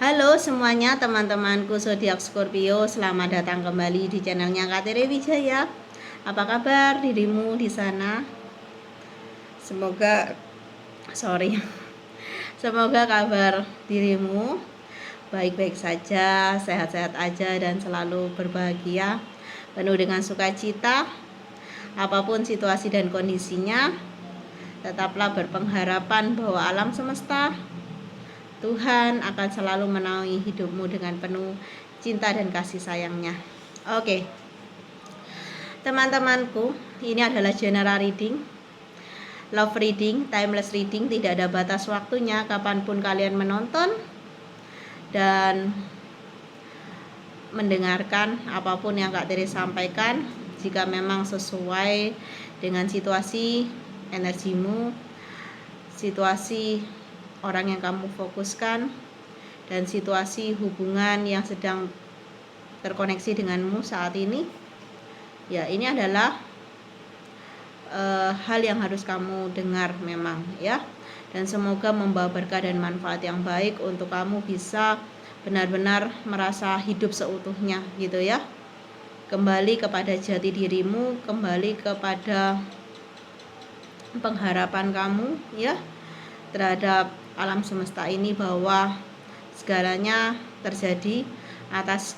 Halo semuanya teman-temanku zodiak Scorpio, selamat datang kembali di channelnya Kak Tere Wijaya. Apa kabar dirimu di sana? Semoga kabar dirimu baik-baik saja, sehat-sehat aja dan selalu berbahagia, penuh dengan sukacita. Apapun situasi dan kondisinya, tetaplah berpengharapan bahwa alam semesta, Tuhan akan selalu menaungi hidupmu dengan penuh cinta dan kasih sayangnya. Oke, teman-temanku, ini adalah general reading, love reading, timeless reading. Tidak ada batas waktunya, kapanpun kalian menonton dan mendengarkan apapun yang Kak Tere sampaikan. Jika memang sesuai dengan situasi energimu, situasi orang yang kamu fokuskan, dan situasi hubungan yang sedang terkoneksi denganmu saat ini, ya ini adalah hal yang harus kamu dengar memang ya, dan semoga membawa berkah dan manfaat yang baik untuk kamu bisa benar-benar merasa hidup seutuhnya gitu ya, kembali kepada jati dirimu, kembali kepada pengharapan kamu ya terhadap alam semesta ini, bahwa segalanya terjadi atas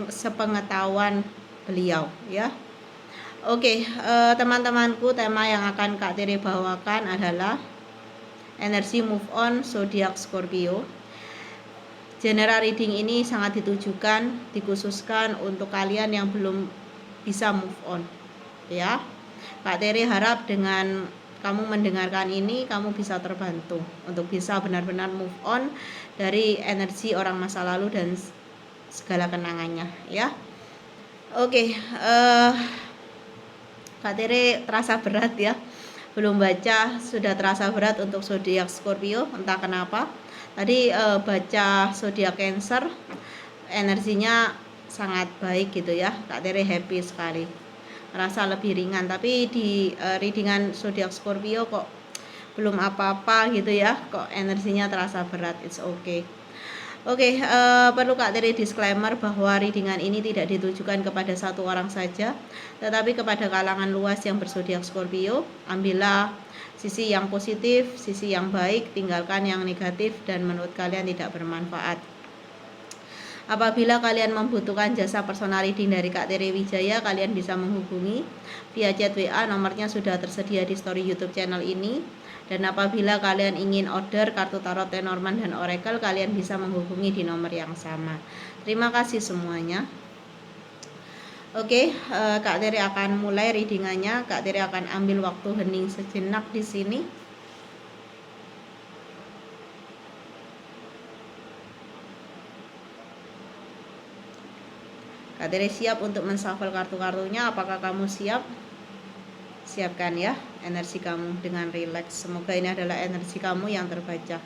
sepengetahuan beliau ya. Oke, teman-temanku, tema yang akan Kak Tere bawakan adalah energi move on zodiak Scorpio. General reading ini sangat dikhususkan untuk kalian yang belum bisa move on ya. Kak Tere harap dengan kamu mendengarkan ini, kamu bisa terbantu untuk bisa benar-benar move on dari energi orang masa lalu dan segala kenangannya ya. Oke, Kak Tere terasa berat ya, belum baca sudah terasa berat untuk zodiak Scorpio, entah kenapa. Tadi baca zodiak Cancer, energinya sangat baik gitu ya, Kak Tere happy sekali, rasa lebih ringan. Tapi di readingan zodiak Scorpio kok belum apa-apa gitu ya, kok energinya terasa berat. It's okay. Oke, perlu Kak Tere disclaimer bahwa readingan ini tidak ditujukan kepada satu orang saja, tetapi kepada kalangan luas yang berzodiak Scorpio. Ambillah sisi yang positif, sisi yang baik, tinggalkan yang negatif dan menurut kalian tidak bermanfaat. Apabila kalian membutuhkan jasa personal reading dari Kak Tere Wijaya, kalian bisa menghubungi via chat WA, nomornya sudah tersedia di story YouTube channel ini. Dan apabila kalian ingin order kartu tarot Lenormand dan Oracle, kalian bisa menghubungi di nomor yang sama. Terima kasih semuanya. Oke, Kak Tere akan mulai readingannya. Kak Tere akan ambil waktu hening sejenak di sini. Kak Tere siap untuk menshuffle kartu-kartunya. Apakah kamu siap? Siapkan ya energi kamu dengan rileks. Semoga ini adalah energi kamu yang terbaca.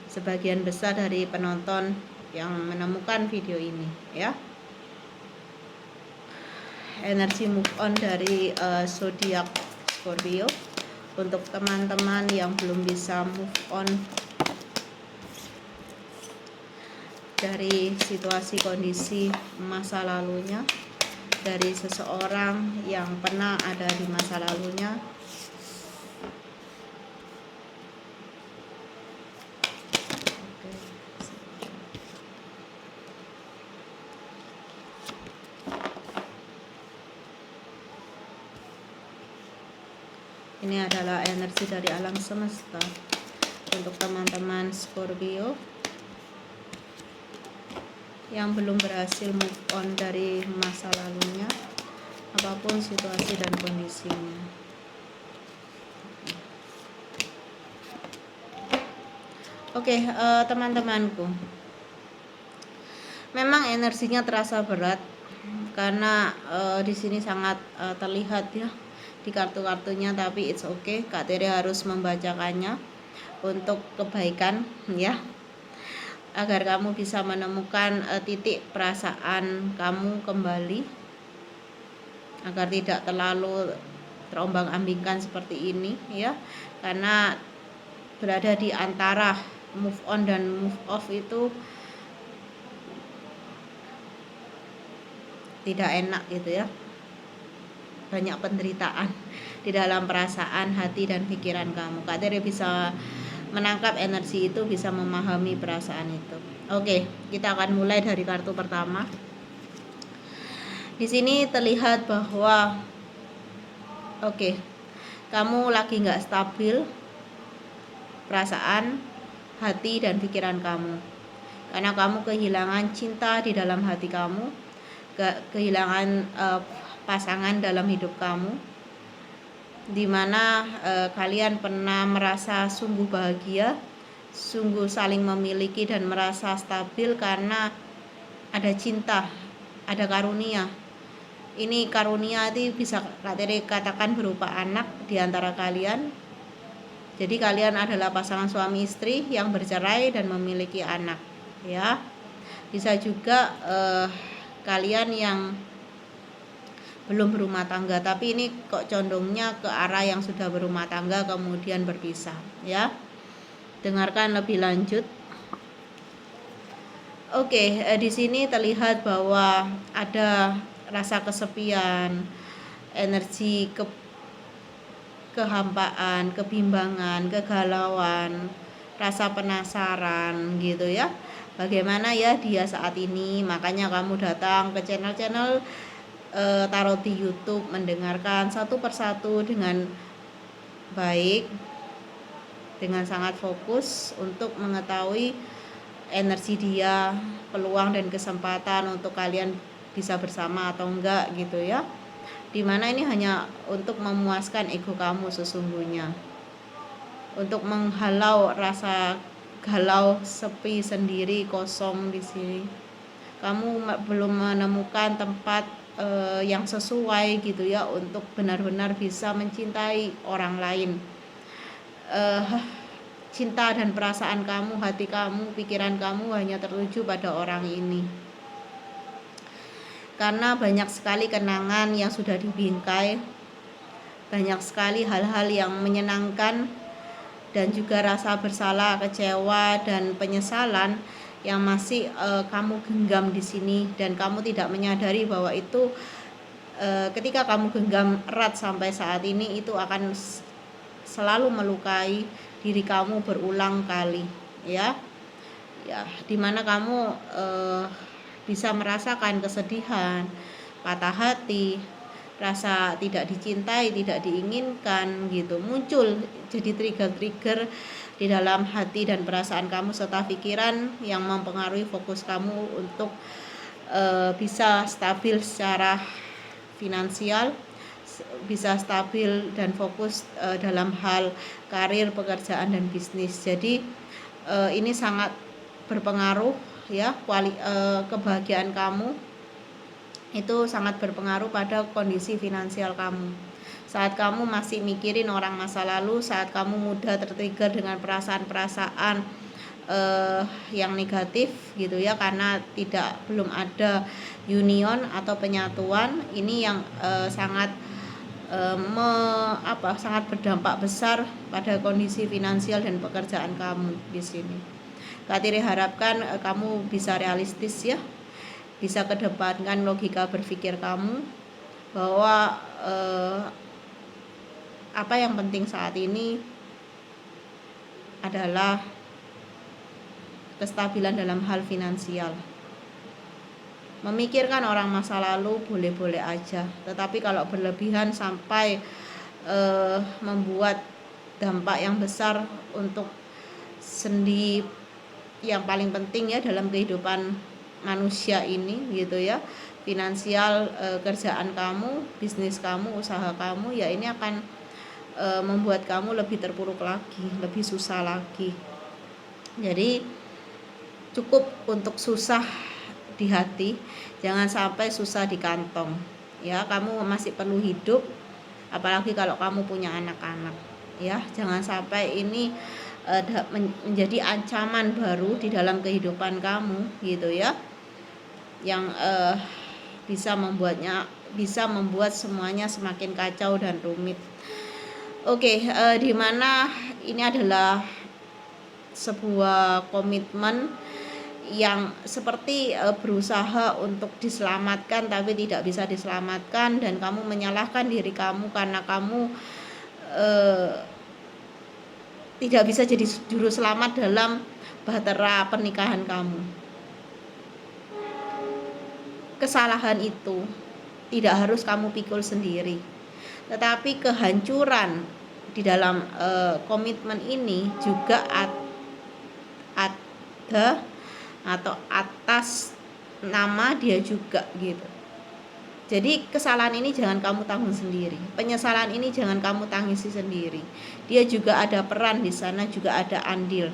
Sebagian besar dari penonton yang menemukan video ini ya. Energi move on dari zodiak Scorpio untuk teman-teman yang belum bisa move on dari situasi kondisi masa lalunya, dari seseorang yang pernah ada di masa lalunya. Ini adalah energi dari alam semesta untuk teman-teman Scorpio yang belum berhasil move on dari masa lalunya, apapun situasi dan kondisinya. Oke, teman-temanku, memang energinya terasa berat karena di sini sangat terlihat ya di kartu-kartunya, tapi it's okay. Kak Tere harus membacakannya untuk kebaikan ya, agar kamu bisa menemukan titik perasaan kamu kembali, agar tidak terlalu terombang-ambingkan seperti ini ya. Karena berada di antara move on dan move off itu tidak enak gitu ya, banyak penderitaan di dalam perasaan, hati dan pikiran kamu. Kak Tere bisa menangkap energi itu, bisa memahami perasaan itu. Oke, kita akan mulai dari kartu pertama. Di sini terlihat bahwa kamu lagi nggak stabil perasaan, hati dan pikiran kamu, karena kamu kehilangan cinta di dalam hati kamu, kehilangan pasangan dalam hidup kamu, dimana kalian pernah merasa sungguh bahagia, sungguh saling memiliki dan merasa stabil karena ada cinta, ada karunia. Ini karunia itu bisa Kak Tere katakan berupa anak di antara kalian. Jadi kalian adalah pasangan suami istri yang bercerai dan memiliki anak, ya. Bisa juga kalian yang belum berumah tangga, tapi ini kok condongnya ke arah yang sudah berumah tangga kemudian berpisah, ya. Dengarkan lebih lanjut. Di sini terlihat bahwa ada rasa kesepian, energi kehampaan, kebimbangan, kegalauan, rasa penasaran gitu ya. Bagaimana ya dia saat ini? Makanya kamu datang ke channel-channel tarot di YouTube, mendengarkan satu persatu dengan baik, dengan sangat fokus untuk mengetahui energi dia, peluang dan kesempatan untuk kalian bisa bersama atau enggak gitu ya. Dimana ini hanya untuk memuaskan ego kamu sesungguhnya, untuk menghalau rasa galau, sepi, sendiri, kosong di sini. Kamu belum menemukan tempat yang sesuai gitu ya untuk benar-benar bisa mencintai orang lain. Cinta dan perasaan kamu, hati kamu, pikiran kamu hanya tertuju pada orang ini. Karena banyak sekali kenangan yang sudah dibingkai, banyak sekali hal-hal yang menyenangkan, dan juga rasa bersalah, kecewa, dan penyesalan yang masih kamu genggam di sini, dan kamu tidak menyadari bahwa itu ketika kamu genggam erat sampai saat ini, itu akan selalu melukai diri kamu berulang kali, ya. Dimana kamu bisa merasakan kesedihan, patah hati, rasa tidak dicintai, tidak diinginkan gitu, muncul jadi trigger-trigger di dalam hati dan perasaan kamu serta pikiran yang mempengaruhi fokus kamu untuk bisa stabil secara finansial, bisa stabil dan fokus dalam hal karir, pekerjaan dan bisnis. Jadi ini sangat berpengaruh ya, kebahagiaan kamu itu sangat berpengaruh pada kondisi finansial kamu. Saat kamu masih mikirin orang masa lalu, saat kamu mudah tertrigger dengan perasaan-perasaan yang negatif gitu ya, karena belum ada union atau penyatuan, ini yang sangat sangat berdampak besar pada kondisi finansial dan pekerjaan kamu di sini. Kak Tere harapkan kamu bisa realistis ya, bisa kedepankan logika berpikir kamu bahwa apa yang penting saat ini adalah kestabilan dalam hal finansial. Memikirkan orang masa lalu boleh-boleh aja, tetapi kalau berlebihan sampai membuat dampak yang besar untuk sendi yang paling penting ya dalam kehidupan manusia ini gitu ya, finansial, kerjaan kamu, bisnis kamu, usaha kamu, ya ini akan membuat kamu lebih terpuruk lagi, lebih susah lagi. Jadi cukup untuk susah di hati, jangan sampai susah di kantong ya. Kamu masih perlu hidup, apalagi kalau kamu punya anak-anak ya. Jangan sampai ini menjadi ancaman baru di dalam kehidupan kamu gitu ya, yang bisa membuat semuanya semakin kacau dan rumit. Dimana ini adalah sebuah komitmen yang seperti berusaha untuk diselamatkan tapi tidak bisa diselamatkan, dan kamu menyalahkan diri kamu karena kamu tidak bisa jadi juru selamat dalam bahtera pernikahan kamu. Kesalahan itu tidak harus kamu pikul sendiri, tetapi kehancuran di dalam komitmen ini juga ada atau atas nama dia juga gitu. Jadi kesalahan ini jangan kamu tanggung sendiri, penyesalan ini jangan kamu tangisi sendiri. Dia juga ada peran di sana, juga ada andil.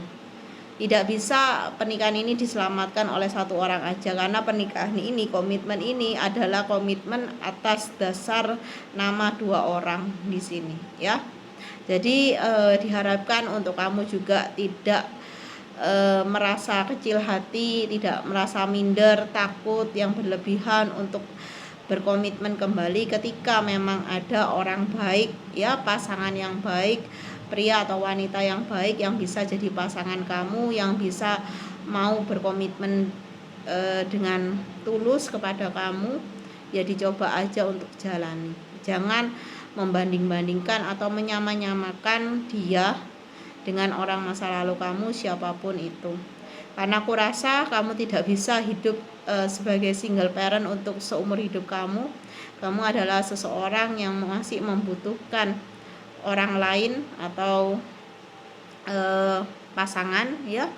Tidak bisa pernikahan ini diselamatkan oleh satu orang aja, karena pernikahan ini, komitmen ini adalah komitmen atas dasar nama dua orang di sini, ya. Jadi diharapkan untuk kamu juga tidak merasa kecil hati, tidak merasa minder, takut yang berlebihan untuk berkomitmen kembali ketika memang ada orang baik, ya, pasangan yang baik, pria atau wanita yang baik yang bisa jadi pasangan kamu, yang bisa mau berkomitmen dengan tulus kepada kamu. Ya dicoba aja untuk jalani. Jangan membanding-bandingkan atau menyamakan dia dengan orang masa lalu kamu, siapapun itu. Karena aku rasa kamu tidak bisa hidup sebagai single parent untuk seumur hidup kamu. Kamu adalah seseorang yang masih membutuhkan orang lain atau pasangan, ya,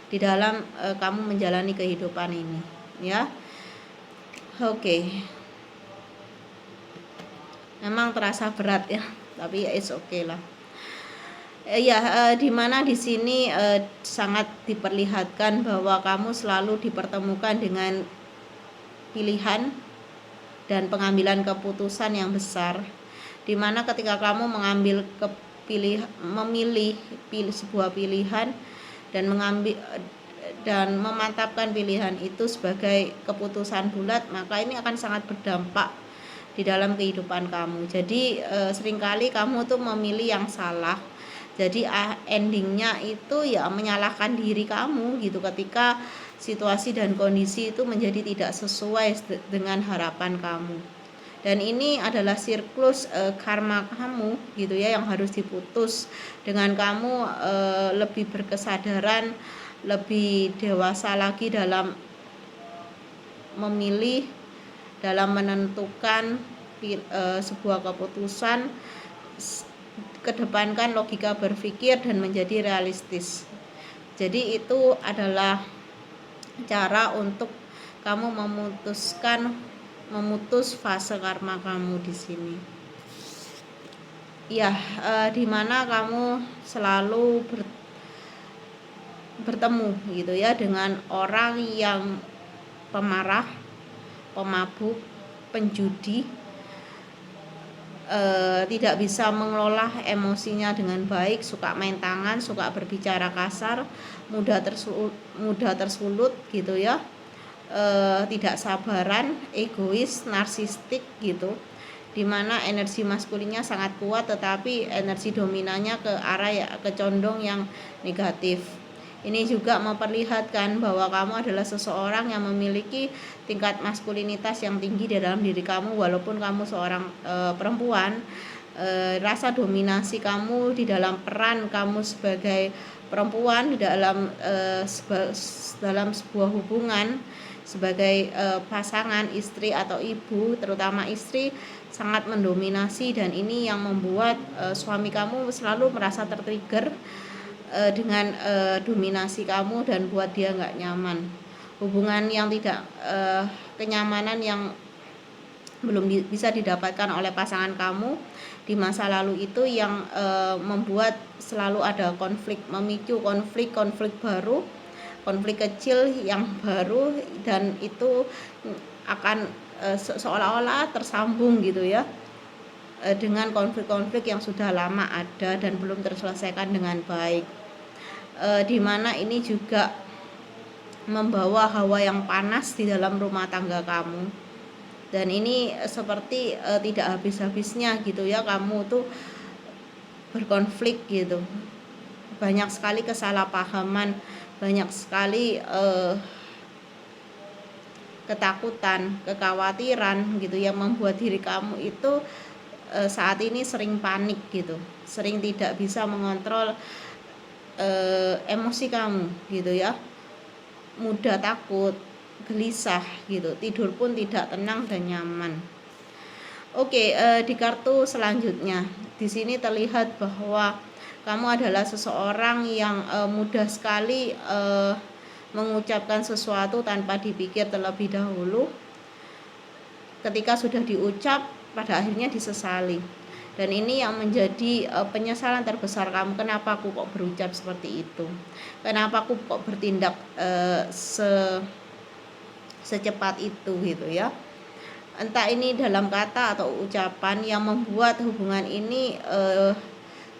di dalam kamu menjalani kehidupan ini, ya. Oke. Memang terasa berat ya, tapi it's okay lah. Dimana di sini sangat diperlihatkan bahwa kamu selalu dipertemukan dengan pilihan dan pengambilan keputusan yang besar, dimana ketika kamu memilih sebuah pilihan dan memantapkan pilihan itu sebagai keputusan bulat, maka ini akan sangat berdampak di dalam kehidupan kamu. Jadi seringkali kamu tuh memilih yang salah. Jadi endingnya itu ya menyalahkan diri kamu gitu, ketika situasi dan kondisi itu menjadi tidak sesuai dengan harapan kamu. Dan ini adalah siklus karma kamu gitu ya, yang harus diputus dengan kamu lebih berkesadaran, lebih dewasa lagi dalam memilih, dalam menentukan sebuah keputusan. Kedepankan logika berpikir dan menjadi realistis. Jadi itu adalah cara untuk kamu memutus fase karma kamu di sini. Ya, dimana kamu selalu bertemu gitu ya dengan orang yang pemarah, pemabuk, penjudi, tidak bisa mengelola emosinya dengan baik, suka main tangan, suka berbicara kasar, mudah tersulut gitu ya, tidak sabaran, egois, narsistik gitu, dimana energi maskulinnya sangat kuat tetapi energi dominannya ke arah condong yang negatif. Ini juga memperlihatkan bahwa kamu adalah seseorang yang memiliki tingkat maskulinitas yang tinggi di dalam diri kamu, walaupun kamu seorang perempuan. Rasa dominasi kamu di dalam peran kamu sebagai perempuan di dalam sebuah hubungan sebagai pasangan, istri atau ibu, terutama istri, sangat mendominasi, dan ini yang membuat suami kamu selalu merasa tertrigger dengan dominasi kamu dan buat dia nggak nyaman. Hubungan yang tidak kenyamanan yang belum bisa didapatkan oleh pasangan kamu di masa lalu itu yang membuat selalu ada konflik, memicu konflik baru, konflik kecil yang baru, dan itu akan seolah-olah tersambung gitu ya dengan konflik-konflik yang sudah lama ada dan belum terselesaikan dengan baik. Dimana ini juga membawa hawa yang panas di dalam rumah tangga kamu, dan ini seperti tidak habis-habisnya gitu ya, kamu tuh berkonflik gitu, banyak sekali kesalahpahaman, banyak sekali ketakutan, kekhawatiran gitu yang membuat diri kamu itu saat ini sering panik gitu, sering tidak bisa mengontrol emosi kamu gitu ya, mudah takut, gelisah gitu, tidur pun tidak tenang dan nyaman. Oke, di kartu selanjutnya di sini terlihat bahwa kamu adalah seseorang yang mudah sekali mengucapkan sesuatu tanpa dipikir terlebih dahulu. Ketika sudah diucap, pada akhirnya disesali. Dan ini yang menjadi penyesalan terbesar kamu. Kenapa aku kok berucap seperti itu? Kenapa aku kok bertindak secepat itu gitu ya? Entah ini dalam kata atau ucapan yang membuat hubungan ini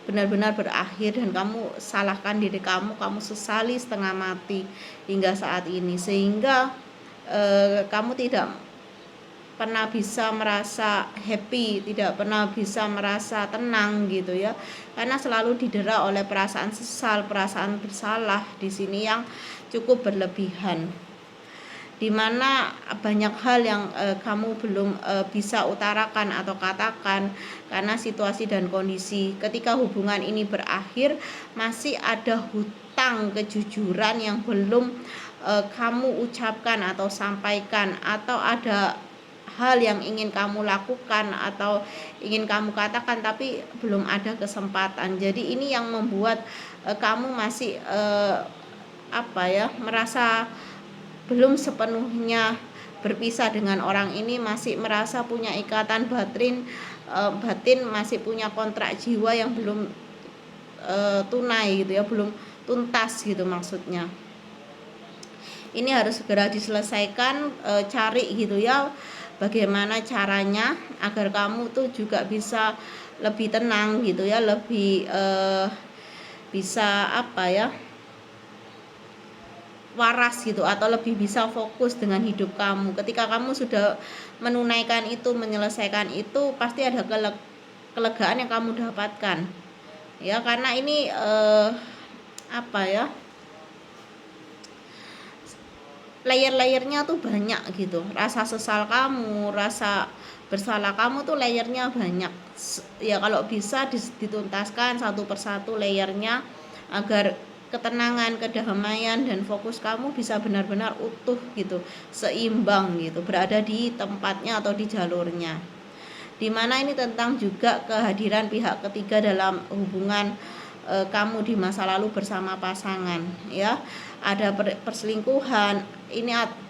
benar-benar berakhir dan kamu salahkan diri kamu sesali setengah mati hingga saat ini, sehingga kamu tidak pernah bisa merasa happy, tidak pernah bisa merasa tenang gitu ya, karena selalu didera oleh perasaan sesal, perasaan bersalah di sini yang cukup berlebihan, dimana banyak hal yang kamu belum bisa utarakan atau katakan karena situasi dan kondisi. Ketika hubungan ini berakhir, masih ada hutang kejujuran yang belum kamu ucapkan atau sampaikan, atau ada hal yang ingin kamu lakukan atau ingin kamu katakan tapi belum ada kesempatan. Jadi ini yang membuat kamu masih merasa belum sepenuhnya berpisah dengan orang ini, masih merasa punya ikatan batin, masih punya kontrak jiwa yang belum tunai gitu ya, belum tuntas gitu maksudnya. Ini harus segera diselesaikan, cari gitu ya bagaimana caranya agar kamu tuh juga bisa lebih tenang gitu ya, lebih bisa waras gitu, atau lebih bisa fokus dengan hidup kamu. Ketika kamu sudah menunaikan itu, menyelesaikan itu, pasti ada kelegaan yang kamu dapatkan ya, karena ini layer-layernya tuh banyak gitu. Rasa sesal kamu, rasa bersalah kamu tuh layernya banyak ya. Kalau bisa dituntaskan satu persatu layernya agar ketenangan, kedamaian dan fokus kamu bisa benar-benar utuh gitu, seimbang gitu, berada di tempatnya atau di jalurnya. Dimana ini tentang juga kehadiran pihak ketiga dalam hubungan kamu di masa lalu bersama pasangan ya. Ada perselingkuhan,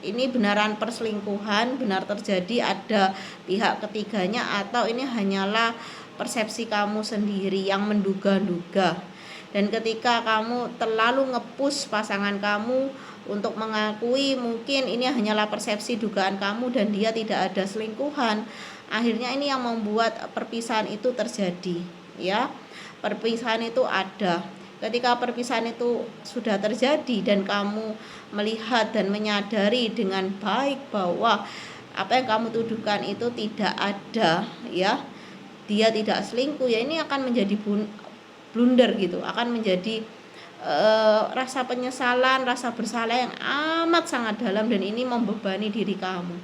ini benaran perselingkuhan, benar terjadi, ada pihak ketiganya, atau ini hanyalah persepsi kamu sendiri yang menduga-duga. Dan ketika kamu terlalu nge-push pasangan kamu untuk mengakui mungkin ini hanyalah persepsi dugaan kamu dan dia tidak ada selingkuhan, akhirnya ini yang membuat perpisahan itu terjadi ya. Perpisahan itu ada. Ketika perpisahan itu sudah terjadi dan kamu melihat dan menyadari dengan baik bahwa apa yang kamu tuduhkan itu tidak ada ya, dia tidak selingkuh ya, ini akan menjadi blunder gitu, akan menjadi rasa penyesalan, rasa bersalah yang amat sangat dalam, dan ini membebani diri kamu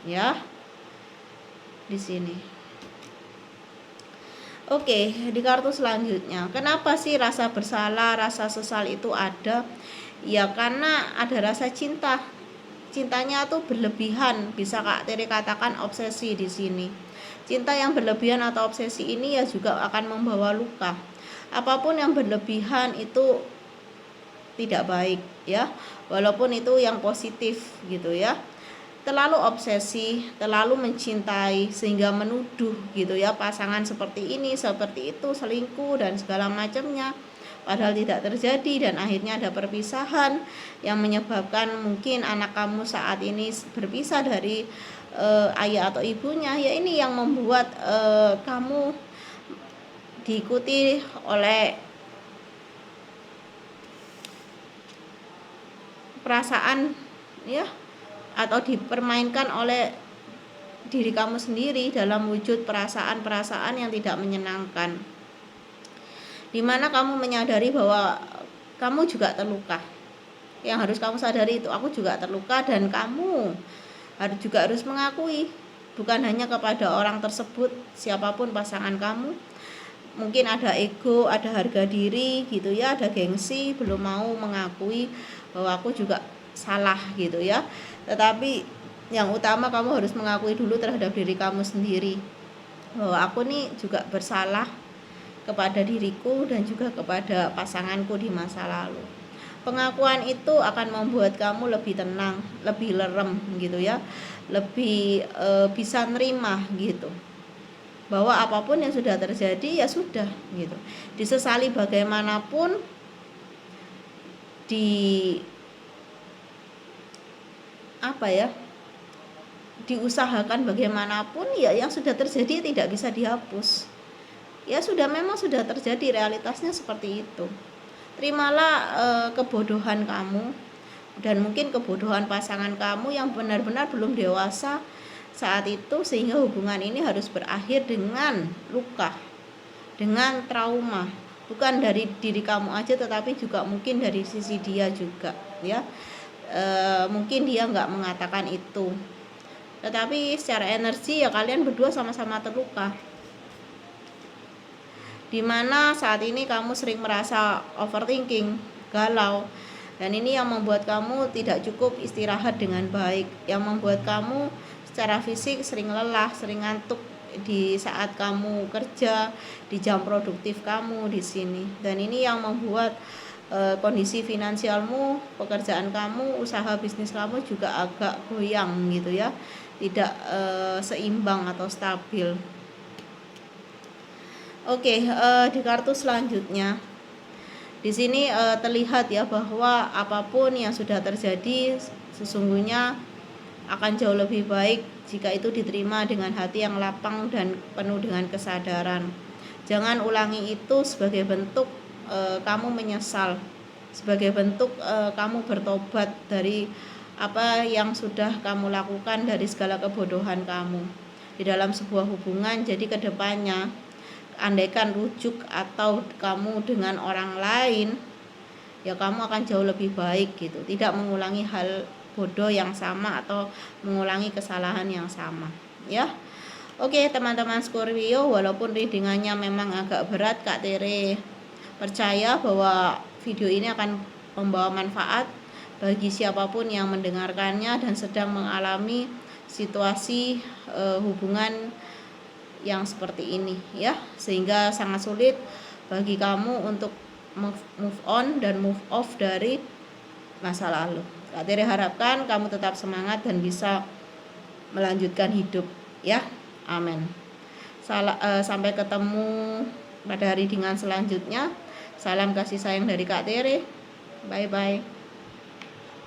ya di sini. Oke, di kartu selanjutnya, kenapa sih rasa bersalah, rasa sesal itu ada? Ya karena ada rasa cinta. Cintanya tuh berlebihan, bisa Kak Tere katakan obsesi di sini. Cinta yang berlebihan atau obsesi ini ya juga akan membawa luka. Apapun yang berlebihan itu tidak baik ya, walaupun itu yang positif gitu ya. Terlalu obsesi, terlalu mencintai sehingga menuduh gitu ya pasangan seperti ini, seperti itu, selingkuh dan segala macamnya, padahal tidak terjadi, dan akhirnya ada perpisahan yang menyebabkan mungkin anak kamu saat ini berpisah dari ayah atau ibunya ya. Ini yang membuat kamu diikuti oleh perasaan ya, atau dipermainkan oleh diri kamu sendiri dalam wujud perasaan-perasaan yang tidak menyenangkan, dimana kamu menyadari bahwa kamu juga terluka. Yang harus kamu sadari itu, aku juga terluka dan kamu harus mengakui, bukan hanya kepada orang tersebut, siapapun pasangan kamu. Mungkin ada ego, ada harga diri gitu ya, ada gengsi, belum mau mengakui bahwa aku juga salah gitu ya. Tetapi yang utama kamu harus mengakui dulu terhadap diri kamu sendiri, bahwa aku nih juga bersalah kepada diriku dan juga kepada pasanganku di masa lalu. Pengakuan itu akan membuat kamu lebih tenang, lebih lerem gitu ya, lebih bisa nerima gitu, bahwa apapun yang sudah terjadi ya sudah gitu. Disesali bagaimanapun, di apa ya, diusahakan bagaimanapun, ya yang sudah terjadi tidak bisa dihapus. Ya sudah, memang sudah terjadi, realitasnya seperti itu. Terimalah kebodohan kamu dan mungkin kebodohan pasangan kamu yang benar-benar belum dewasa saat itu, sehingga hubungan ini harus berakhir dengan luka, dengan trauma, bukan dari diri kamu aja tetapi juga mungkin dari sisi dia juga ya. Mungkin dia nggak mengatakan itu, tetapi secara energi ya kalian berdua sama-sama terluka, dimana saat ini kamu sering merasa overthinking, galau, dan ini yang membuat kamu tidak cukup istirahat dengan baik, yang membuat kamu secara fisik sering lelah, sering ngantuk di saat kamu kerja, di jam produktif kamu di sini. Dan ini yang membuat kondisi finansialmu, pekerjaan kamu, usaha bisnis kamu juga agak goyang gitu ya, tidak seimbang atau stabil. Oke, di kartu selanjutnya di sini terlihat ya bahwa apapun yang sudah terjadi sesungguhnya akan jauh lebih baik jika itu diterima dengan hati yang lapang dan penuh dengan kesadaran. Jangan ulangi itu sebagai bentuk kamu menyesal, sebagai bentuk kamu bertobat dari apa yang sudah kamu lakukan, dari segala kebodohan kamu di dalam sebuah hubungan. Jadi kedepannya, andaikan rujuk atau kamu dengan orang lain, ya kamu akan jauh lebih baik gitu, tidak mengulangi hal bodoh yang sama atau mengulangi kesalahan yang sama ya. Oke teman-teman Scorpio, walaupun readingannya memang agak berat, Kak Tere percaya bahwa video ini akan membawa manfaat bagi siapapun yang mendengarkannya dan sedang mengalami situasi hubungan yang seperti ini ya, sehingga sangat sulit bagi kamu untuk move on dan move off dari masa lalu. Kak Tere harapkan kamu tetap semangat dan bisa melanjutkan hidup ya, amin. Sampai ketemu pada hari dengan selanjutnya. Salam kasih sayang dari Kak Tere, bye bye.